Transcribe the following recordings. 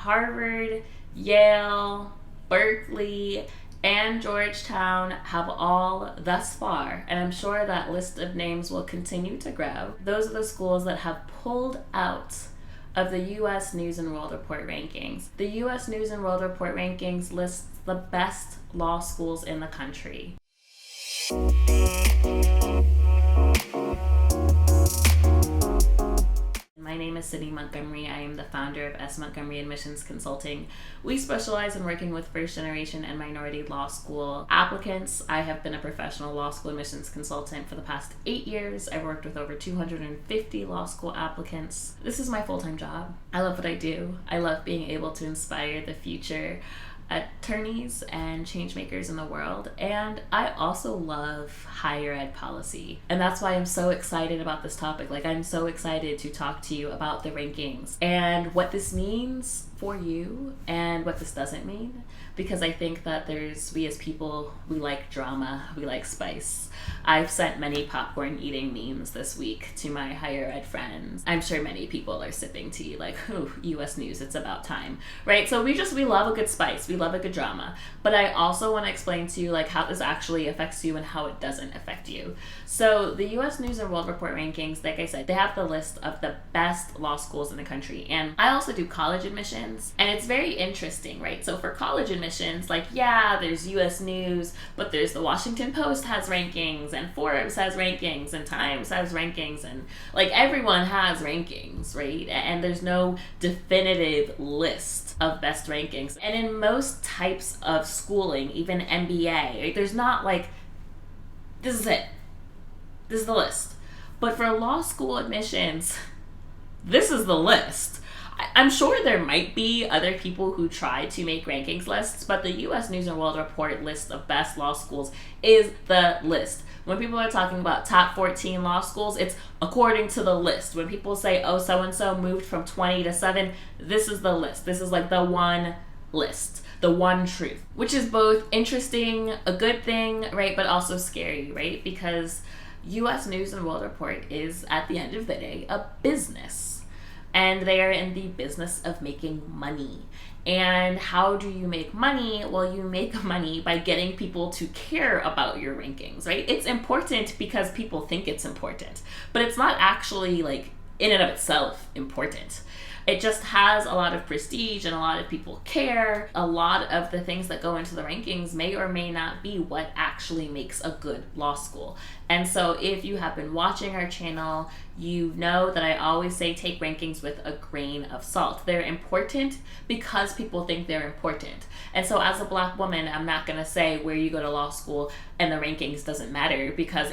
Harvard, Yale, Berkeley, and Georgetown have all thus far, and I'm sure that list of names will continue to grow. Those are the schools that have pulled out of the U.S. News and World Report rankings. The U.S. News and World Report rankings lists the best law schools in the country. My name is Sydney Montgomery. I am the founder of Montgomery Admissions Consulting. We specialize in working with first-generation and minority law school applicants. I have been a professional law school admissions consultant for the past 8 years. I've worked with over 250 law school applicants. This is my full-time job. I love what I do. I love being able to inspire the future attorneys and change makers in the world, and I also love higher ed policy, and that's why I'm so excited about this topic. I'm so excited to talk to you about the rankings and what this means for you and what this doesn't mean, because I think that we as people, we like drama, we like spice. I've sent many popcorn eating memes this week to my higher ed friends. I'm sure many people are sipping tea ooh, US News, it's about time, right? So we love a good spice, we love a good drama, but I also want to explain to you how this actually affects you and how it doesn't affect you. So the US News and World Report rankings, like I said, they have the list of the best law schools in the country, and I also do college admissions, and it's very interesting, right? So for college admissions, there's US News, but there's the Washington Post has rankings, and Forbes has rankings, and Times has rankings, and everyone has rankings, right? And there's no definitive list of best rankings. And in most types of schooling, even MBA, right, there's not this is it, this is the list. But for law school admissions, this is the list. I'm sure there might be other people who try to make rankings lists, but the U.S. News and World Report list of best law schools is the list. When people are talking about top 14 law schools, it's according to the list. When people say, oh, so-and-so moved from 20 to 7, this is the list. This is the one list, the one truth, which is both interesting, a good thing, right, but also scary, right? Because U.S. News and World Report is, at the end of the day, a business. And they are in the business of making money. And how do you make money? Well, you make money by getting people to care about your rankings, right? It's important because people think it's important, but it's not actually in and of itself important. It just has a lot of prestige and a lot of people care. A lot of the things that go into the rankings may or may not be what actually makes a good law school. And so if you have been watching our channel, you know that I always say take rankings with a grain of salt. They're important because people think they're important. And so as a Black woman, I'm not going to say where you go to law school and the rankings doesn't matter, because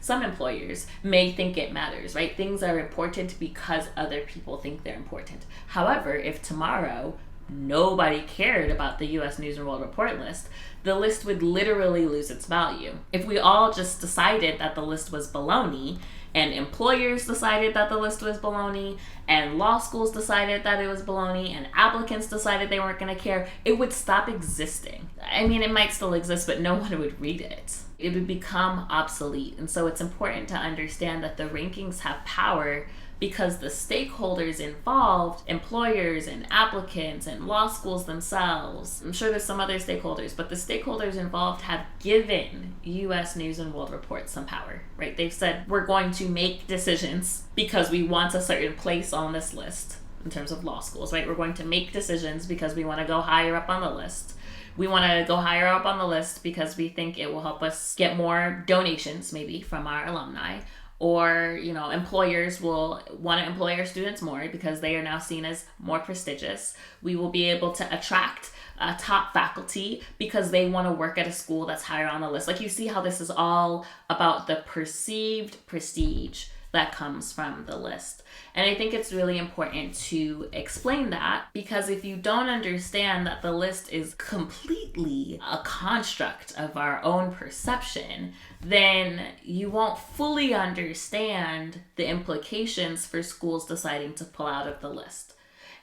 some employers may think it matters, right? Things are important because other people think they're important. However, if tomorrow nobody cared about the U.S. News and World Report list, the list would literally lose its value. If we all just decided that the list was baloney, and employers decided that the list was baloney, and law schools decided that it was baloney, and applicants decided they weren't going to care, it would stop existing. I mean, it might still exist, but no one would read it. It would become obsolete. And so it's important to understand that the rankings have power because the stakeholders involved, employers and applicants and law schools themselves, I'm sure there's some other stakeholders, but the stakeholders involved have given U.S. News and World Report some power, right? They've said, we're going to make decisions because we want a certain place on this list in terms of law schools, right? We're going to make decisions because we want to go higher up on the list. We want to go higher up on the list because we think it will help us get more donations, maybe, from our alumni. Or, employers will want to employ our students more because they are now seen as more prestigious. We will be able to attract top faculty because they want to work at a school that's higher on the list. You see how this is all about the perceived prestige that comes from the list. And I think it's really important to explain that, because if you don't understand that the list is completely a construct of our own perception, then you won't fully understand the implications for schools deciding to pull out of the list.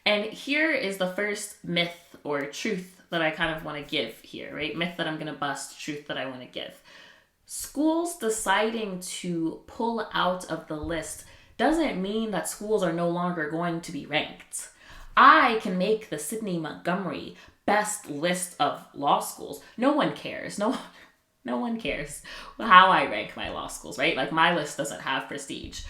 And here is the first myth or truth that I kind of want to give here, right? Myth that I'm going to bust, truth that I want to give. Schools deciding to pull out of the list doesn't mean that schools are no longer going to be ranked. I can make the Sidney Montgomery best list of law schools. No one cares. No one cares how I rank my law schools, right? Like, my list doesn't have prestige.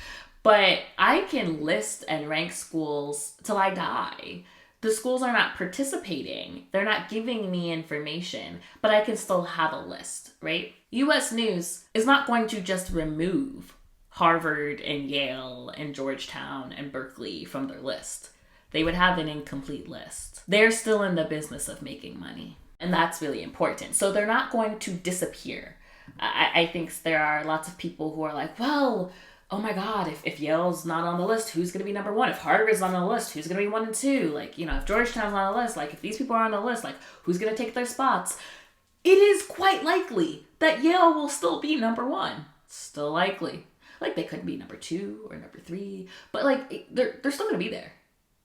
But I can list and rank schools till I die. The schools are not participating. They're not giving me information, but I can still have a list, right? US News is not going to just remove Harvard and Yale and Georgetown and Berkeley from their list. They would have an incomplete list. They're still in the business of making money, and that's really important. So they're not going to disappear. I think there are lots of people who are like, well, oh my God, if Yale's not on the list, who's going to be number one? If Harvard's not on the list, who's going to be 1 and 2? Like, if Georgetown's not on the list, like, if these people are on the list, like, who's going to take their spots? It is quite likely that Yale will still be number 1. Still likely. Like, they could be number 2 or number 3, but, like, they're still going to be there.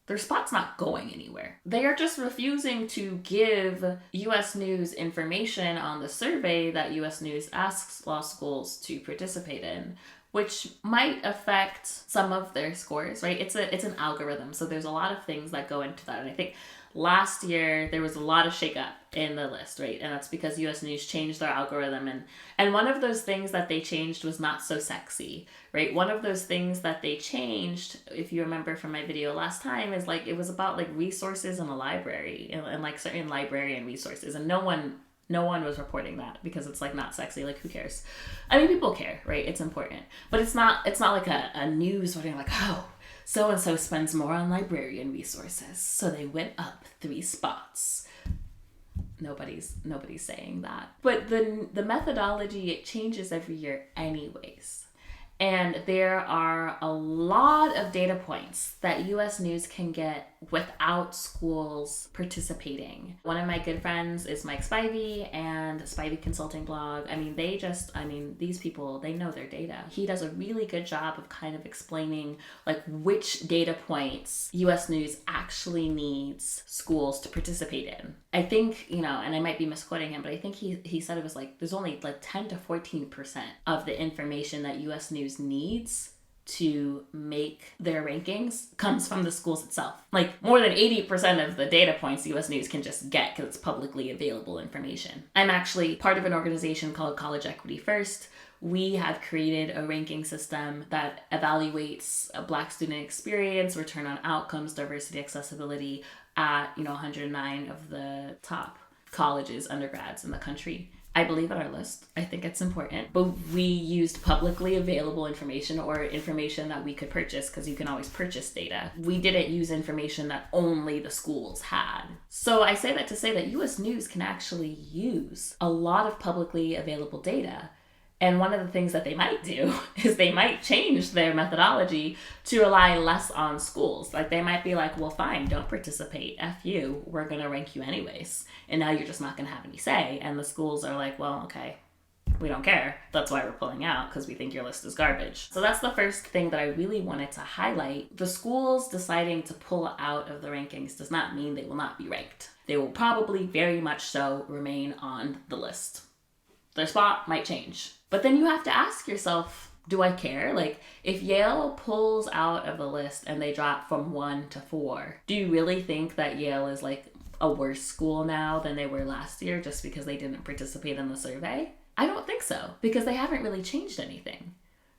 Their spot's not going anywhere. They are just refusing to give US News information on the survey that US News asks law schools to participate in, which might affect some of their scores, right? It's an algorithm, so there's a lot of things that go into that. And I think last year there was a lot of shakeup in the list, right? And that's because US News changed their algorithm, and one of those things that they changed was not so sexy, right? One of those things that they changed, if you remember from my video last time, is like, it was about like resources in a library and like certain librarian resources, and no one was reporting that because it's like not sexy. Like, who cares? I mean, people care, right? It's important, but it's not like a news where you're like, oh, so-and-so spends more on librarian resources, so they went up 3 spots. Nobody's saying that. But the methodology, it changes every year anyways. And there are a lot of data points that US News can get without schools participating. One of my good friends is Mike Spivey and Spivey Consulting Blog. I mean, these people, they know their data. He does a really good job of kind of explaining like which data points US News actually needs schools to participate in. I think, and I might be misquoting him, but I think he said it was like, there's only like 10 to 14% of the information that US News needs to make their rankings comes from the schools itself. Like, more than 80% of the data points US News can just get because it's publicly available information. I'm actually part of an organization called College Equity First. We have created a ranking system that evaluates a Black student experience, return on outcomes, diversity, accessibility at 109 of the top colleges, undergrads in the country. I believe in our list. I think it's important. But we used publicly available information or information that we could purchase, because you can always purchase data. We didn't use information that only the schools had. So I say that to say that US News can actually use a lot of publicly available data. And one of the things that they might do is they might change their methodology to rely less on schools. Like, they might be like, well, fine, don't participate. F you. We're going to rank you anyways. And now you're just not going to have any say. And the schools are like, well, okay, we don't care. That's why we're pulling out, because we think your list is garbage. So that's the first thing that I really wanted to highlight. The schools deciding to pull out of the rankings does not mean they will not be ranked. They will probably very much so remain on the list. Their spot might change. But then you have to ask yourself, do I care? Like, if Yale pulls out of the list and they drop from 1 to 4, do you really think that Yale is like a worse school now than they were last year just because they didn't participate in the survey? I don't think so, because they haven't really changed anything,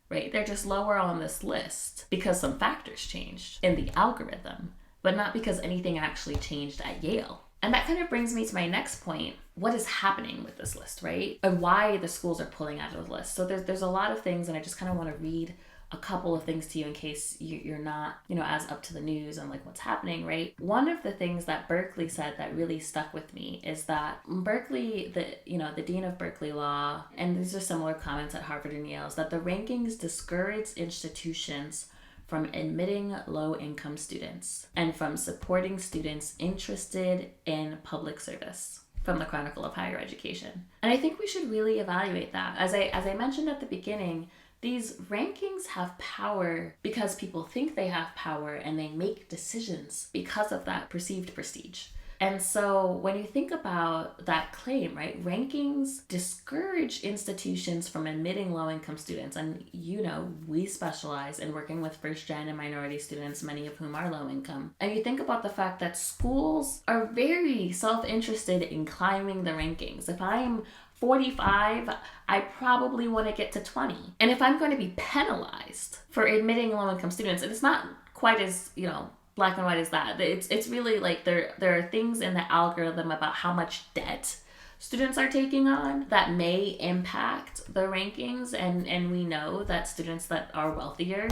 right? They're just lower on this list because some factors changed in the algorithm, but not because anything actually changed at Yale. And that kind of brings me to my next point. What is happening with this list, right? And why the schools are pulling out of the list. So there's a lot of things, and I just kind of want to read a couple of things to you in case you're not, as up to the news on like what's happening, right? One of the things that Berkeley said that really stuck with me is that Berkeley, the dean of Berkeley Law, and these are similar comments at Harvard and Yale, is that the rankings discourage institutions from admitting low-income students and from supporting students interested in public service, from the Chronicle of Higher Education. And I think we should really evaluate that. As I mentioned at the beginning, these rankings have power because people think they have power, and they make decisions because of that perceived prestige. And so when you think about that claim, right, rankings discourage institutions from admitting low-income students. And we specialize in working with first-gen and minority students, many of whom are low-income. And you think about the fact that schools are very self-interested in climbing the rankings. If I'm 45, I probably want to get to 20. And if I'm going to be penalized for admitting low-income students, and it's not quite as, black and white as that. It's really like there are things in the algorithm about how much debt students are taking on that may impact the rankings. And we know that students that are wealthier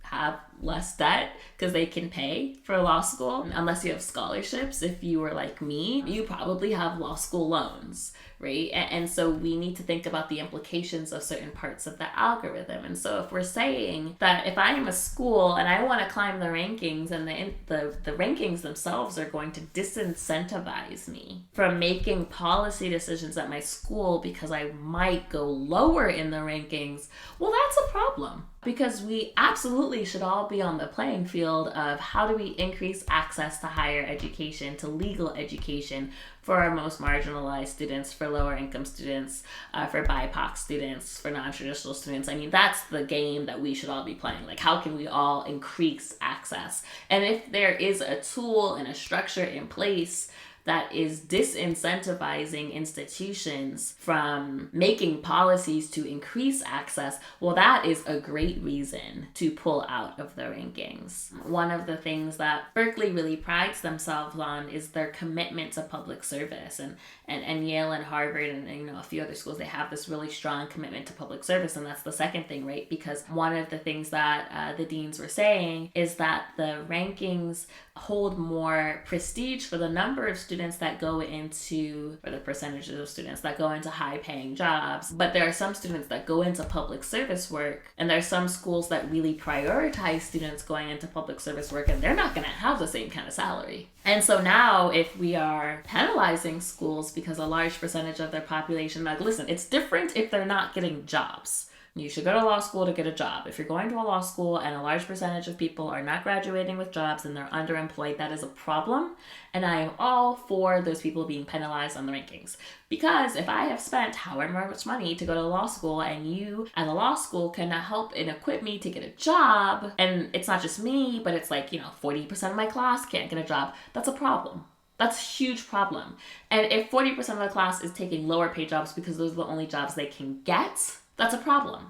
have less debt because they can pay for law school. Unless you have scholarships, if you were like me, you probably have law school loans, right? And so we need to think about the implications of certain parts of the algorithm. And so if we're saying that if I am a school and I want to climb the rankings, and the rankings themselves are going to disincentivize me from making policy decisions at my school because I might go lower in the rankings, well, that's a problem. Because we absolutely should all be on the playing field of how do we increase access to higher education, to legal education for our most marginalized students, for lower income students, for BIPOC students, for non-traditional students. I mean, that's the game that we should all be playing. Like, how can we all increase access? And if there is a tool and a structure in place that is disincentivizing institutions from making policies to increase access, well, that is a great reason to pull out of the rankings. One of the things that Berkeley really prides themselves on is their commitment to public service. And Yale and Harvard and a few other schools, they have this really strong commitment to public service. And that's the second thing, right? Because one of the things that the deans were saying is that the rankings hold more prestige for the number of students that go into, or the percentages of students that go into high paying jobs. But there are some students that go into public service work, and there are some schools that really prioritize students going into public service work, and they're not going to have the same kind of salary. And so now if we are penalizing schools because a large percentage of their population, like, listen, it's different if they're not getting jobs. You should go to law school to get a job. If you're going to a law school and a large percentage of people are not graduating with jobs and they're underemployed, that is a problem. And I am all for those people being penalized on the rankings. Because if I have spent however much money to go to law school, and you at a law school can help and equip me to get a job, and it's not just me, but it's like, 40% of my class can't get a job, that's a problem. That's a huge problem. And if 40% of the class is taking lower paid jobs because those are the only jobs they can get, that's a problem.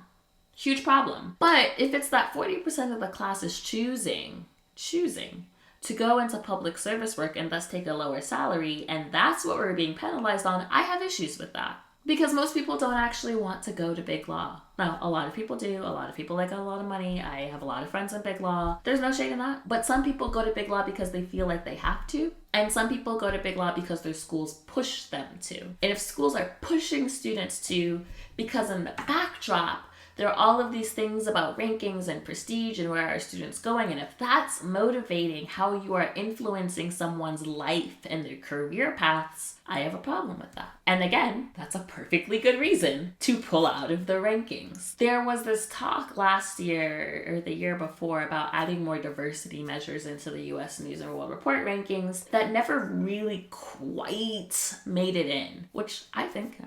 Huge problem. But if it's that 40% of the class is choosing to go into public service work and thus take a lower salary, and that's what we're being penalized on, I have issues with that. Because most people don't actually want to go to big law. Now, a lot of people do. A lot of people got a lot of money. I have a lot of friends in big law. There's no shade in that. But some people go to big law because they feel like they have to. And some people go to big law because their schools push them to. And if schools are pushing students to, because in the backdrop, there are all of these things about rankings and prestige and where are students going. And if that's motivating how you are influencing someone's life and their career paths, I have a problem with that. And again, that's a perfectly good reason to pull out of the rankings. There was this talk last year or the year before about adding more diversity measures into the US News and World Report rankings that never really quite made it in, which I think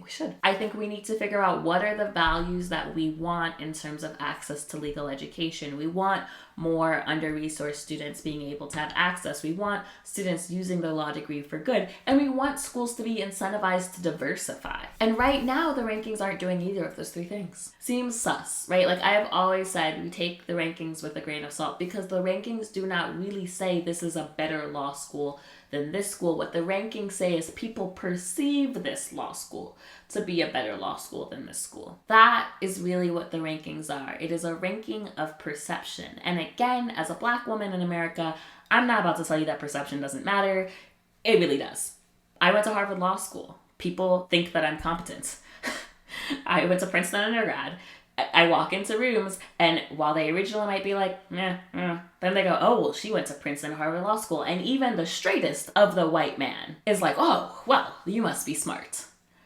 we should. I think we need to figure out what are the values that we want in terms of access to legal education. We want more under-resourced students being able to have access. We want students using their law degree for good. And we want schools to be incentivized to diversify. And right now, the rankings aren't doing either of those three things. Seems sus, right? Like I have always said, we take the rankings with a grain of salt because the rankings do not really say this is a better law school than this school. What the rankings say is people perceive this law school to be a better law school than this school. That is really what the rankings are. It is a ranking of perception. And again, as a Black woman in America, I'm not about to tell you that perception doesn't matter. It really does. I went to Harvard Law School. People think that I'm competent. I went to Princeton undergrad. I walk into rooms, and while they originally might be like, then they go, oh, well, she went to Princeton, Harvard Law School. And even the straightest of the white man is like, oh, well, you must be smart,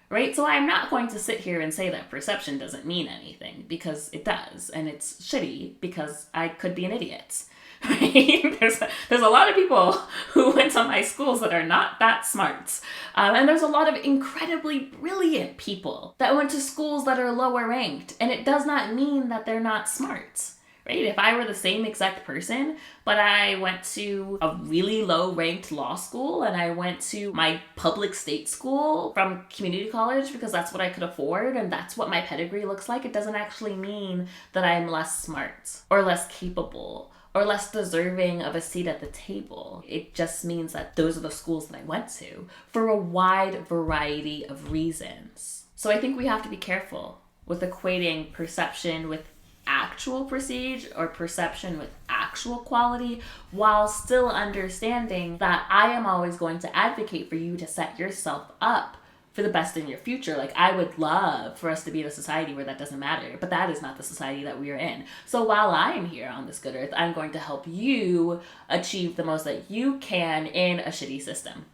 right? So I'm not going to sit here and say that perception doesn't mean anything, because it does. And it's shitty because I could be an idiot. right? There's a lot of people who went to my schools that are not that smart. And there's a lot of incredibly brilliant people that went to schools that are lower ranked. And it does not mean that they're not smart. Right? If I were the same exact person, but I went to a really low-ranked law school and I went to my public state school from community college because that's what I could afford and that's what my pedigree looks like, it doesn't actually mean that I'm less smart or less capable or less deserving of a seat at the table. It just means that those are the schools that I went to for a wide variety of reasons. So I think we have to be careful with equating perception with actual prestige or perception with actual quality, while still understanding that I am always going to advocate for you to set yourself up for the best in your future. Like, I would love for us to be in a society where that doesn't matter, but that is not the society that we are in. So while I'm here on this good earth, I'm going to help you achieve the most that you can in a shitty system.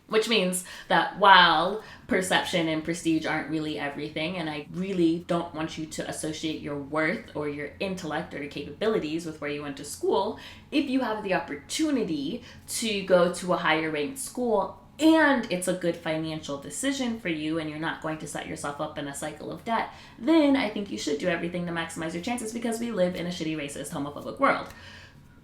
Which means that while perception and prestige aren't really everything, and I really don't want you to associate your worth or your intellect or your capabilities with where you went to school, if you have the opportunity to go to a higher ranked school and it's a good financial decision for you and you're not going to set yourself up in a cycle of debt, then I think you should do everything to maximize your chances, because we live in a shitty, racist, homophobic world.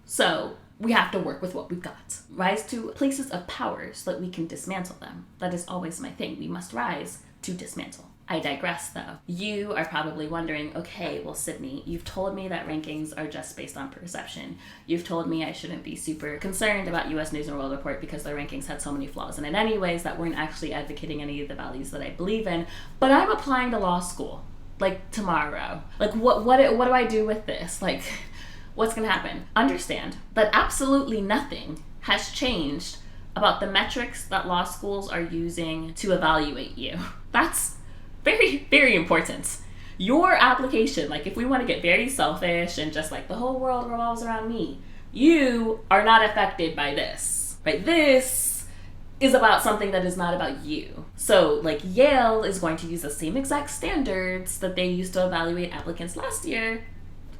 So we have to work with what we've got. Rise to places of power so that we can dismantle them. That is always my thing. We must rise to dismantle. I digress, though. You are probably wondering, okay, well, Sydney, you've told me that rankings are just based on perception. You've told me I shouldn't be super concerned about U.S. News and World Report because their rankings had so many flaws, and in any ways that weren't actually advocating any of the values that I believe in. But I'm applying to law school, like, tomorrow. Like, what do I do with this? Like, what's going to happen? Understand that absolutely nothing has changed about the metrics that law schools are using to evaluate you. That's very, very important. Your application, like, if we want to get very selfish and just like the whole world revolves around me, you are not affected by this, right? This is about something that is not about you. So, like, Yale is going to use the same exact standards that they used to evaluate applicants last year.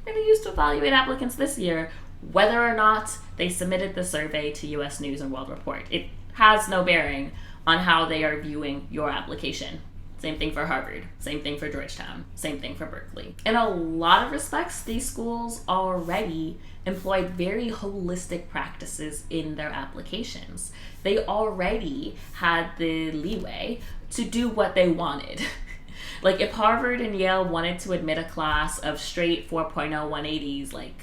They're going to use to evaluate applicants this year, whether or not they submitted the survey to U.S. News and World Report. It has no bearing on how they are viewing your application. Same thing for Harvard, same thing for Georgetown, same thing for Berkeley. In a lot of respects, these schools already employed very holistic practices in their applications. They already had the leeway to do what they wanted. Like, if Harvard and Yale wanted to admit a class of straight 4.0 180s, like,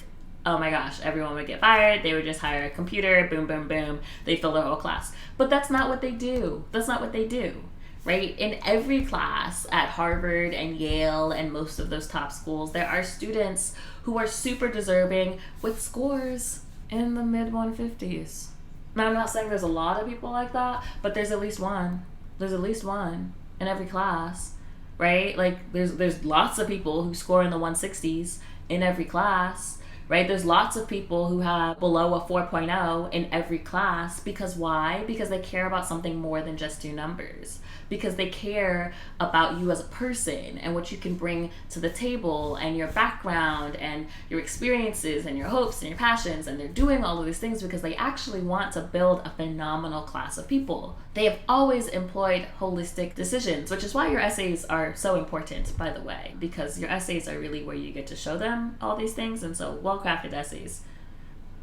oh my gosh, everyone would get fired. They would just hire a computer, boom, boom, boom. They fill their whole class. But that's not what they do. That's not what they do, right? In every class at Harvard and Yale and most of those top schools, there are students who are super deserving with scores in the mid 150s. Now, I'm not saying there's a lot of people like that, but there's at least one. There's at least one in every class. Right? Like, there's lots of people who score in the 160s in every class, right? There's lots of people who have below a 4.0 in every class. Because why? Because they care about something more than just your numbers. Because they care about you as a person and what you can bring to the table and your background and your experiences and your hopes and your passions. And they're doing all of these things because they actually want to build a phenomenal class of people. They have always employed holistic decisions, which is why your essays are so important, by the way, because your essays are really where you get to show them all these things. And so well-crafted essays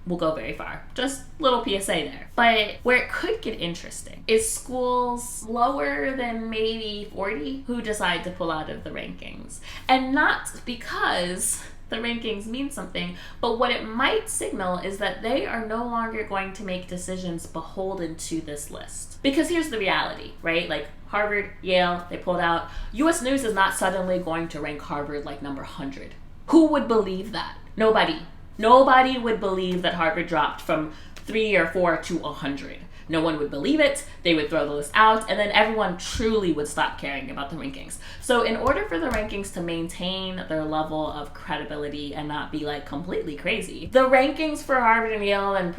will go very far. Just little PSA there. But where it could get interesting is schools lower than maybe 40 who decide to pull out of the rankings. And not because the rankings mean something, but what it might signal is that they are no longer going to make decisions beholden to this list. Because here's the reality, right? Like, Harvard, Yale, they pulled out. U.S. News is not suddenly going to rank Harvard like number 100. Who would believe that? Nobody. Nobody would believe that Harvard dropped from 3 or 4 to 100. No one would believe it. They would throw the list out, and then everyone truly would stop caring about the rankings. So in order for the rankings to maintain their level of credibility and not be like completely crazy, the rankings for Harvard and Yale and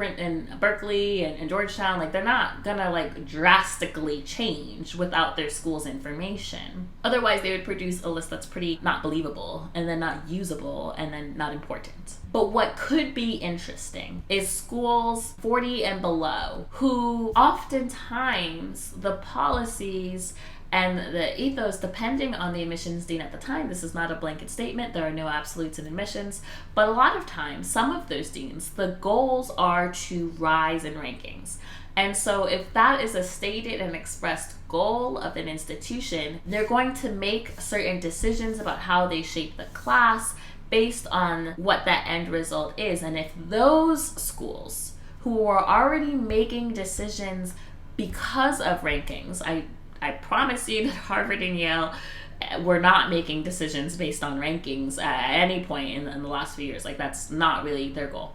Berkeley and Georgetown, like they're not gonna like drastically change without their school's information. Otherwise, they would produce a list that's pretty not believable, and then not usable, and then not important. But what could be interesting is schools 40 and below, who oftentimes the policies and the ethos, depending on the admissions dean at the time, this is not a blanket statement, there are no absolutes in admissions, but a lot of times, some of those deans, the goals are to rise in rankings. And so if that is a stated and expressed goal of an institution, they're going to make certain decisions about how they shape the class based on what that end result is. And if those schools who are already making decisions because of rankings, I promise you that Harvard and Yale were not making decisions based on rankings at any point in the last few years. Like, that's not really their goal.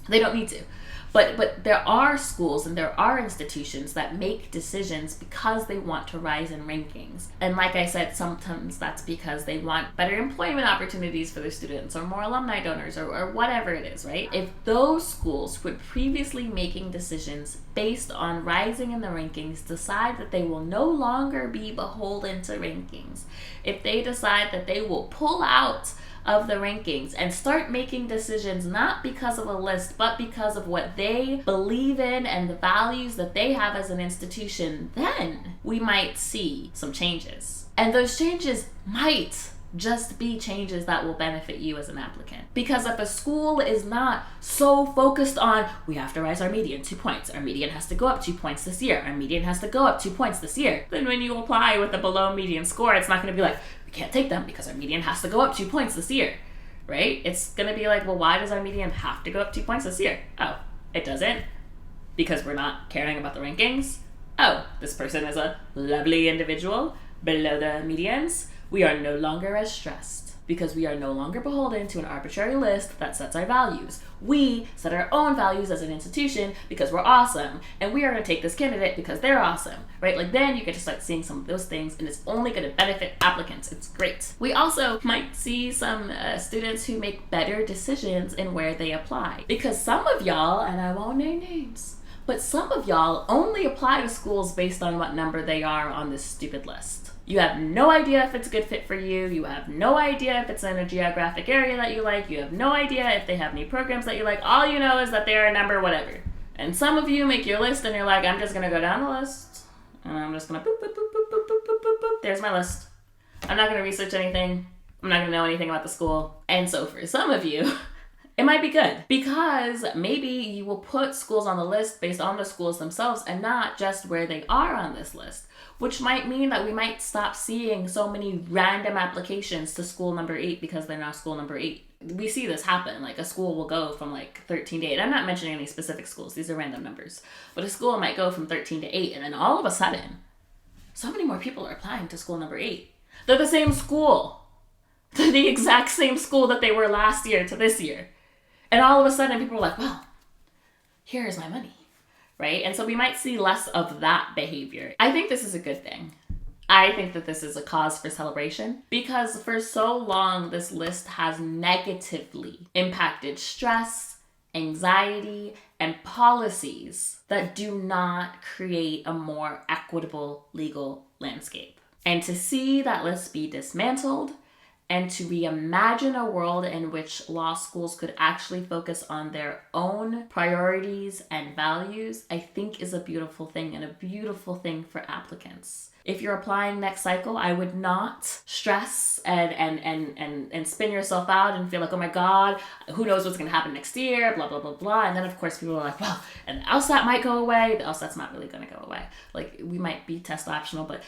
They don't need to. But there are schools and there are institutions that make decisions because they want to rise in rankings. And like I said, sometimes that's because they want better employment opportunities for their students or more alumni donors or whatever it is, right? If those schools were previously making decisions based on rising in the rankings decide that they will no longer be beholden to rankings, if they decide that they will pull out of the rankings and start making decisions not because of a list but because of what they believe in and the values that they have as an institution, then we might see some changes. And those changes might just be changes that will benefit you as an applicant. Because if a school is not so focused on, we have to rise our median 2 points, our median has to go up 2 points this year, our median has to go up 2 points this year, then when you apply with a below median score, it's not going to be like, we can't take them because our median has to go up 2 points this year, right? It's going to be like, well, why does our median have to go up 2 points this year? Oh, it doesn't? Because we're not caring about the rankings? Oh, this person is a lovely individual below the medians. We are no longer as stressed because we are no longer beholden to an arbitrary list that sets our values. We set our own values as an institution because we're awesome, and we are going to take this candidate because they're awesome, right? Like, then you get to start seeing some of those things, and it's only going to benefit applicants. It's great. We also might see some students who make better decisions in where they apply, because some of y'all, and I won't name names, but some of y'all only apply to schools based on what number they are on this stupid list. You have no idea if it's a good fit for you. You have no idea if it's in a geographic area that you like. You have no idea if they have any programs that you like. All you know is that they're a number whatever. And some of you make your list and you're like, I'm just going to go down the list. And I'm just going to boop, boop, boop, boop, boop, boop, boop, boop, boop. There's my list. I'm not going to research anything. I'm not going to know anything about the school. And so for some of you, it might be good because maybe you will put schools on the list based on the schools themselves and not just where they are on this list, which might mean that we might stop seeing so many random applications to school number 8 because they're now school number 8. We see this happen. Like, a school will go from like 13 to 8. I'm not mentioning any specific schools. These are random numbers. But a school might go from 13 to 8, and then all of a sudden, so many more people are applying to school number 8. They're the same school. They're the exact same school that they were last year to this year. And all of a sudden, people are like, well, here's my money, right? And so we might see less of that behavior. I think this is a good thing. I think that this is a cause for celebration because for so long, this list has negatively impacted stress, anxiety, and policies that do not create a more equitable legal landscape. And to see that list be dismantled and to reimagine a world in which law schools could actually focus on their own priorities and values, I think is a beautiful thing and a beautiful thing for applicants. If you're applying next cycle, I would not stress and spin yourself out and feel like, oh my God, who knows what's going to happen next year, blah, blah, blah, blah. And then, of course, people are like, well, and the LSAT might go away. The LSAT's not really going to go away. Like, we might be test optional, but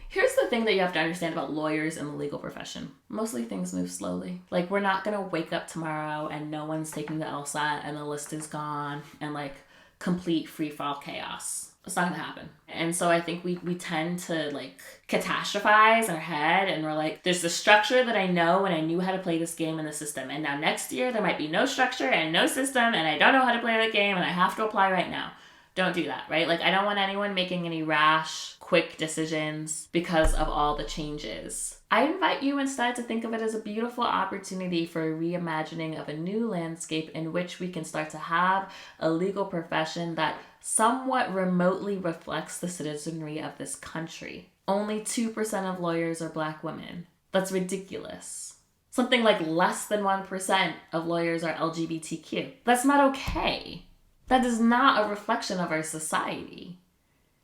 here's the thing that you have to understand about lawyers and the legal profession. Mostly things move slowly. Like, we're not going to wake up tomorrow and no one's taking the LSAT and the list is gone and like complete free-for-all chaos. It's not gonna happen. And so I think we tend to like catastrophize in our head, and we're like, there's the structure that I know and I knew how to play this game in the system, and now next year there might be no structure and no system and I don't know how to play that game and I have to apply right now. Don't do that, right? Like, I don't want anyone making any rash, quick decisions because of all the changes. I invite you instead to think of it as a beautiful opportunity for a reimagining of a new landscape in which we can start to have a legal profession that somewhat remotely reflects the citizenry of this country. Only 2% of lawyers are Black women. That's ridiculous. Something like less than 1% of lawyers are LGBTQ. That's not okay. That is not a reflection of our society.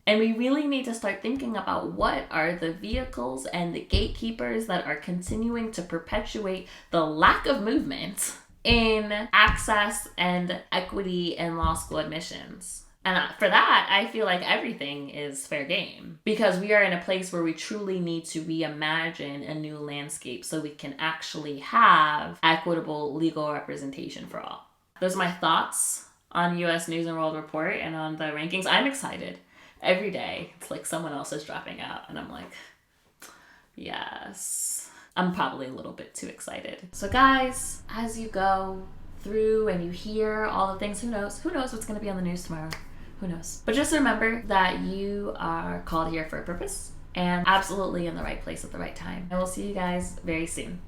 And we really need to start thinking about what are the vehicles and the gatekeepers that are continuing to perpetuate the lack of movement in access and equity in law school admissions. And for that, I feel like everything is fair game, because we are in a place where we truly need to reimagine a new landscape so we can actually have equitable legal representation for all. Those are my thoughts on US News and World Report and on the rankings. I'm excited. Every day, it's like someone else is dropping out, and I'm like, yes. I'm probably a little bit too excited. So guys, as you go through and you hear all the things, who knows? Who knows what's going to be on the news tomorrow? Who knows? But just remember that you are called here for a purpose and absolutely in the right place at the right time. And we'll see you guys very soon.